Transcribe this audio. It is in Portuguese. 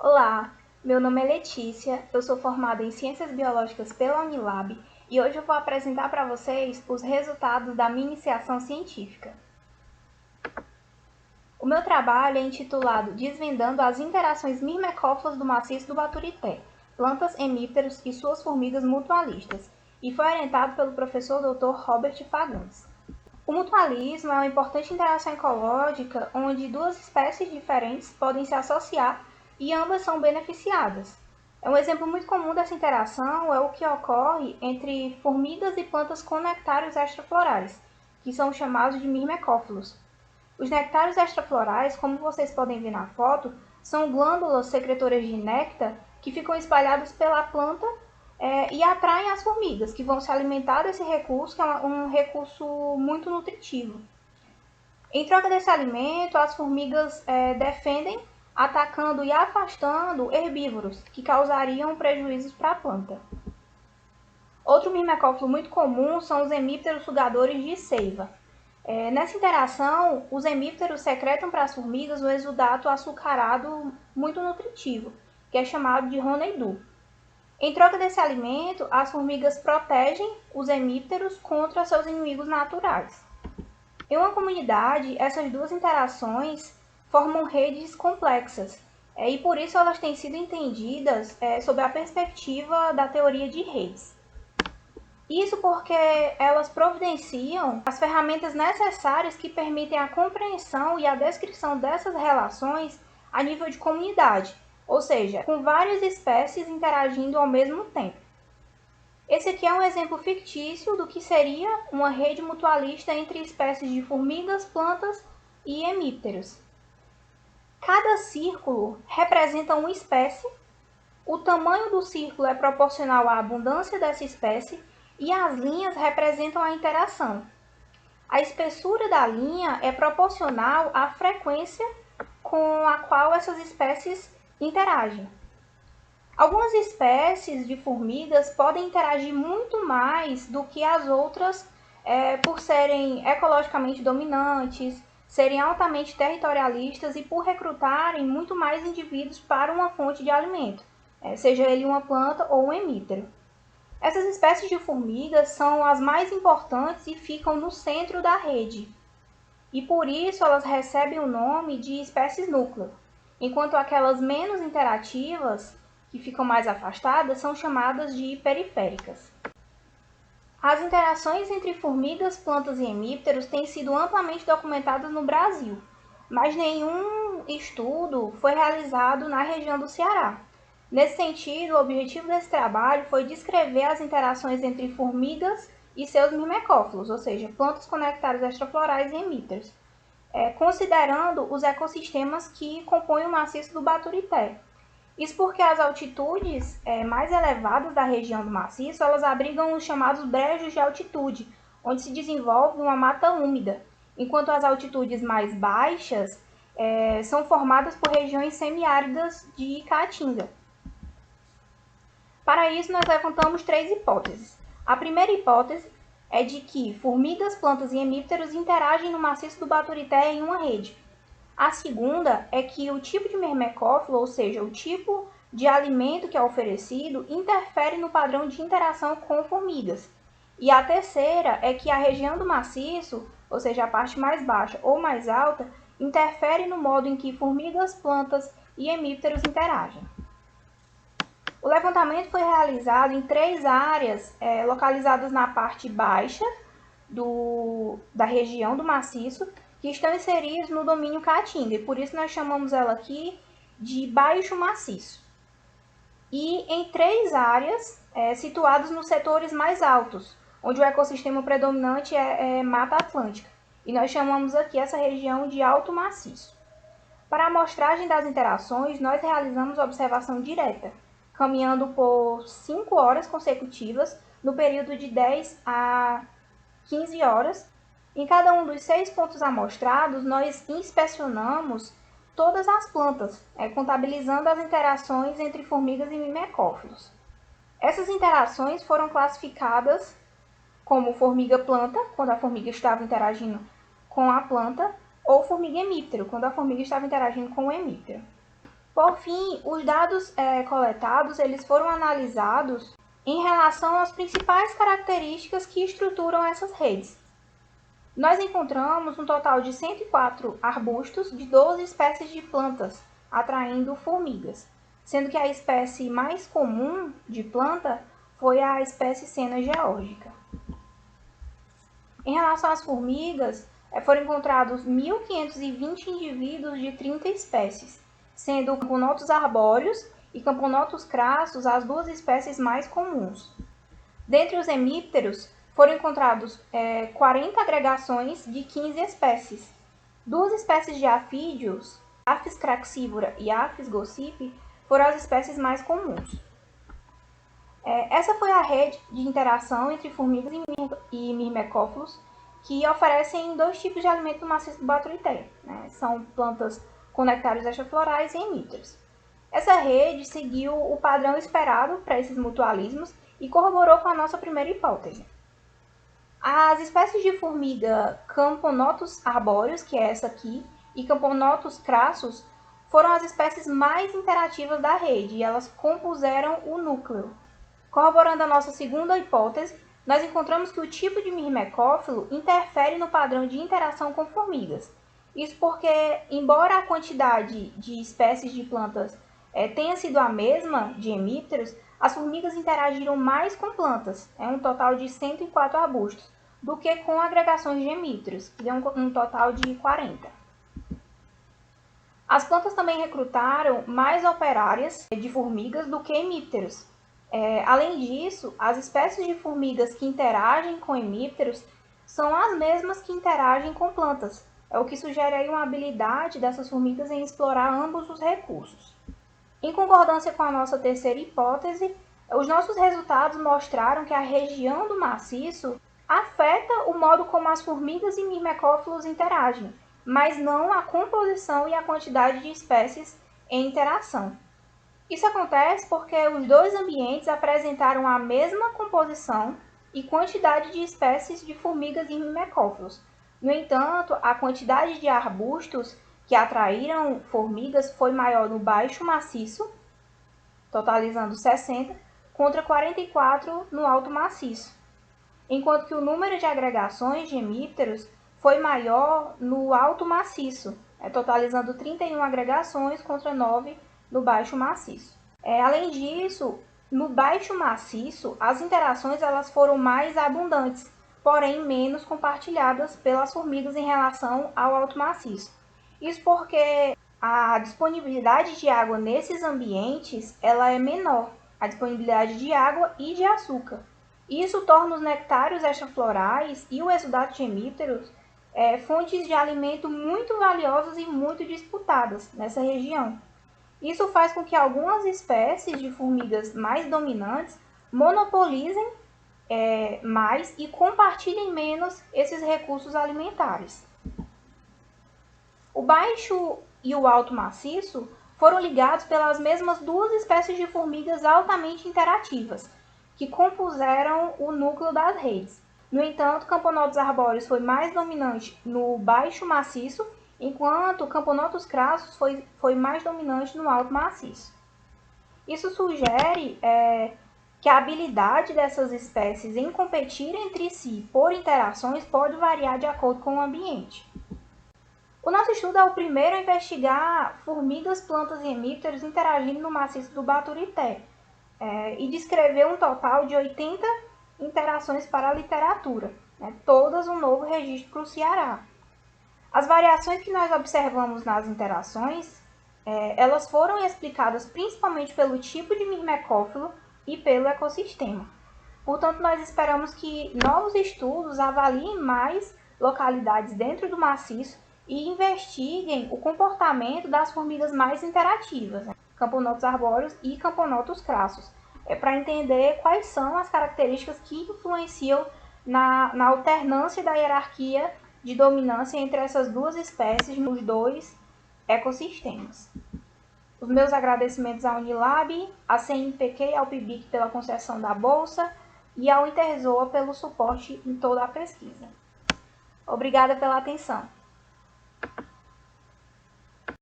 Olá, meu nome é Letícia, eu sou formada em Ciências Biológicas pela Unilab e hoje eu vou apresentar para vocês os resultados da minha iniciação científica. O meu trabalho é intitulado Desvendando as interações mirmecófilas do maciço do Baturité, plantas hemípteros e suas formigas mutualistas, e foi orientado pelo professor Dr. Robert Fagundes. O mutualismo é uma importante interação ecológica onde duas espécies diferentes podem se associar e ambas são beneficiadas. Um exemplo muito comum dessa interação é o que ocorre entre formigas e plantas com nectários extraflorais, que são chamados de mirmecófilos. Os nectários extraflorais, como vocês podem ver na foto, são glândulas secretoras de néctar que ficam espalhadas pela planta e atraem as formigas, que vão se alimentar desse recurso, que é um recurso muito nutritivo. Em troca desse alimento, as formigas defendem, atacando e afastando herbívoros, que causariam prejuízos para a planta. Outro mirmecófilo muito comum são os hemípteros sugadores de seiva. Nessa interação, os hemípteros secretam para as formigas um exudato açucarado muito nutritivo, que é chamado de honeydew. Em troca desse alimento, as formigas protegem os hemípteros contra seus inimigos naturais. Em uma comunidade, essas duas interações formam redes complexas, e por isso elas têm sido entendidas sob a perspectiva da teoria de redes. Isso porque elas providenciam as ferramentas necessárias que permitem a compreensão e a descrição dessas relações a nível de comunidade, ou seja, com várias espécies interagindo ao mesmo tempo. Esse aqui é um exemplo fictício do que seria uma rede mutualista entre espécies de formigas, plantas e hemípteros. Cada círculo representa uma espécie, o tamanho do círculo é proporcional à abundância dessa espécie e as linhas representam a interação. A espessura da linha é proporcional à frequência com a qual essas espécies interagem. Algumas espécies de formigas podem interagir muito mais do que as outras por serem ecologicamente dominantes, serem altamente territorialistas e por recrutarem muito mais indivíduos para uma fonte de alimento, seja ele uma planta ou um hemíptero. Essas espécies de formigas são as mais importantes e ficam no centro da rede, e por isso elas recebem o nome de espécies núcleo, enquanto aquelas menos interativas, que ficam mais afastadas, são chamadas de periféricas. As interações entre formigas, plantas e hemípteros têm sido amplamente documentadas no Brasil, mas nenhum estudo foi realizado na região do Ceará. Nesse sentido, o objetivo desse trabalho foi descrever as interações entre formigas e seus mirmecófilos, ou seja, plantas com nectários extraflorais e hemípteros, considerando os ecossistemas que compõem o maciço do Baturité. Isso porque as altitudes mais elevadas da região do maciço, elas abrigam os chamados brejos de altitude, onde se desenvolve uma mata úmida, enquanto as altitudes mais baixas são formadas por regiões semiáridas de caatinga. Para isso, nós levantamos três hipóteses. A primeira hipótese é de que formigas, plantas e hemípteros interagem no maciço do Baturité em uma rede. A segunda é que o tipo de mirmecófilo, ou seja, o tipo de alimento que é oferecido, interfere no padrão de interação com formigas. E a terceira é que a região do maciço, ou seja, a parte mais baixa ou mais alta, interfere no modo em que formigas, plantas e hemípteros interagem. O levantamento foi realizado em 3 áreas localizadas na parte baixa da região do maciço, que estão inseridos no domínio caatinga, e por isso nós chamamos ela aqui de baixo maciço. E em 3 áreas situadas nos setores mais altos, onde o ecossistema predominante é Mata Atlântica, e nós chamamos aqui essa região de alto maciço. Para a amostragem das interações, nós realizamos observação direta, caminhando por 5 horas consecutivas, no período de 10 a 15 horas. Em cada um dos 6 pontos amostrados, nós inspecionamos todas as plantas, contabilizando as interações entre formigas e mirmecófilos. Essas interações foram classificadas como formiga-planta, quando a formiga estava interagindo com a planta, ou formiga-hemíptero, quando a formiga estava interagindo com o hemíptero. Por fim, os dados coletados eles foram analisados em relação às principais características que estruturam essas redes. Nós encontramos um total de 104 arbustos de 12 espécies de plantas, atraindo formigas, sendo que a espécie mais comum de planta foi a espécie Senna geórgica. Em relação às formigas, foram encontrados 1.520 indivíduos de 30 espécies, sendo Camponotus arbóreos e Camponotus crassus as duas espécies mais comuns. Dentre os hemípteros, foram encontrados 40 agregações de 15 espécies. Duas espécies de afídeos, Apis craxivora e Apis gossypi, foram as espécies mais comuns. Essa foi a rede de interação entre formigas e mirmecófilos, que oferecem dois tipos de alimento no maciço do Baturité, né? São plantas com nectários extraflorais e hemípteros. Essa rede seguiu o padrão esperado para esses mutualismos e corroborou com a nossa primeira hipótese. As espécies de formiga Camponotus arbóreos, que é essa aqui, e Camponotus crassus, foram as espécies mais interativas da rede e elas compuseram o núcleo. Corroborando a nossa segunda hipótese, nós encontramos que o tipo de mirmecófilo interfere no padrão de interação com formigas. Isso porque, embora a quantidade de espécies de plantas tenha sido a mesma de hemípteros, as formigas interagiram mais com plantas, um total de 104 arbustos, do que com agregações de hemípteros, que deu um total de 40. As plantas também recrutaram mais operárias de formigas do que hemípteros. Além disso, as espécies de formigas que interagem com hemípteros são as mesmas que interagem com plantas, o que sugere aí uma habilidade dessas formigas em explorar ambos os recursos. Em concordância com a nossa terceira hipótese, os nossos resultados mostraram que a região do maciço afeta o modo como as formigas e mirmecófilos interagem, mas não a composição e a quantidade de espécies em interação. Isso acontece porque os dois ambientes apresentaram a mesma composição e quantidade de espécies de formigas e mirmecófilos. No entanto, a quantidade de arbustos que atraíram formigas foi maior no baixo maciço, totalizando 60, contra 44 no alto maciço, enquanto que o número de agregações de hemípteros foi maior no alto maciço, totalizando 31 agregações contra 9 no baixo maciço. Além disso, no baixo maciço, as interações elas foram mais abundantes, porém menos compartilhadas pelas formigas em relação ao alto maciço. Isso porque a disponibilidade de água nesses ambientes ela é menor, a disponibilidade de água e de açúcar. Isso torna os nectários extraflorais e o exudato de hemípteros fontes de alimento muito valiosas e muito disputadas nessa região. Isso faz com que algumas espécies de formigas mais dominantes monopolizem mais e compartilhem menos esses recursos alimentares. O baixo e o alto maciço foram ligados pelas mesmas duas espécies de formigas altamente interativas, que compuseram o núcleo das redes. No entanto, Camponotus arbóreos foi mais dominante no baixo maciço, enquanto Camponotus crassus foi mais dominante no alto maciço. Isso sugere que a habilidade dessas espécies em competir entre si por interações pode variar de acordo com o ambiente. O nosso estudo é o primeiro a investigar formigas, plantas e hemípteros interagindo no maciço do Baturité e descreveu um total de 80 interações para a literatura, todas um novo registro para o Ceará. As variações que nós observamos nas interações, elas foram explicadas principalmente pelo tipo de mirmecófilo e pelo ecossistema. Portanto, nós esperamos que novos estudos avaliem mais localidades dentro do maciço e investiguem o comportamento das formigas mais interativas, Camponotus arbóreos e Camponotus crassus, para entender quais são as características que influenciam na alternância da hierarquia de dominância entre essas duas espécies nos dois ecossistemas. Os meus agradecimentos à Unilab, à CNPq e ao PIBIC pela concessão da bolsa e ao Interzoa pelo suporte em toda a pesquisa. Obrigada pela atenção.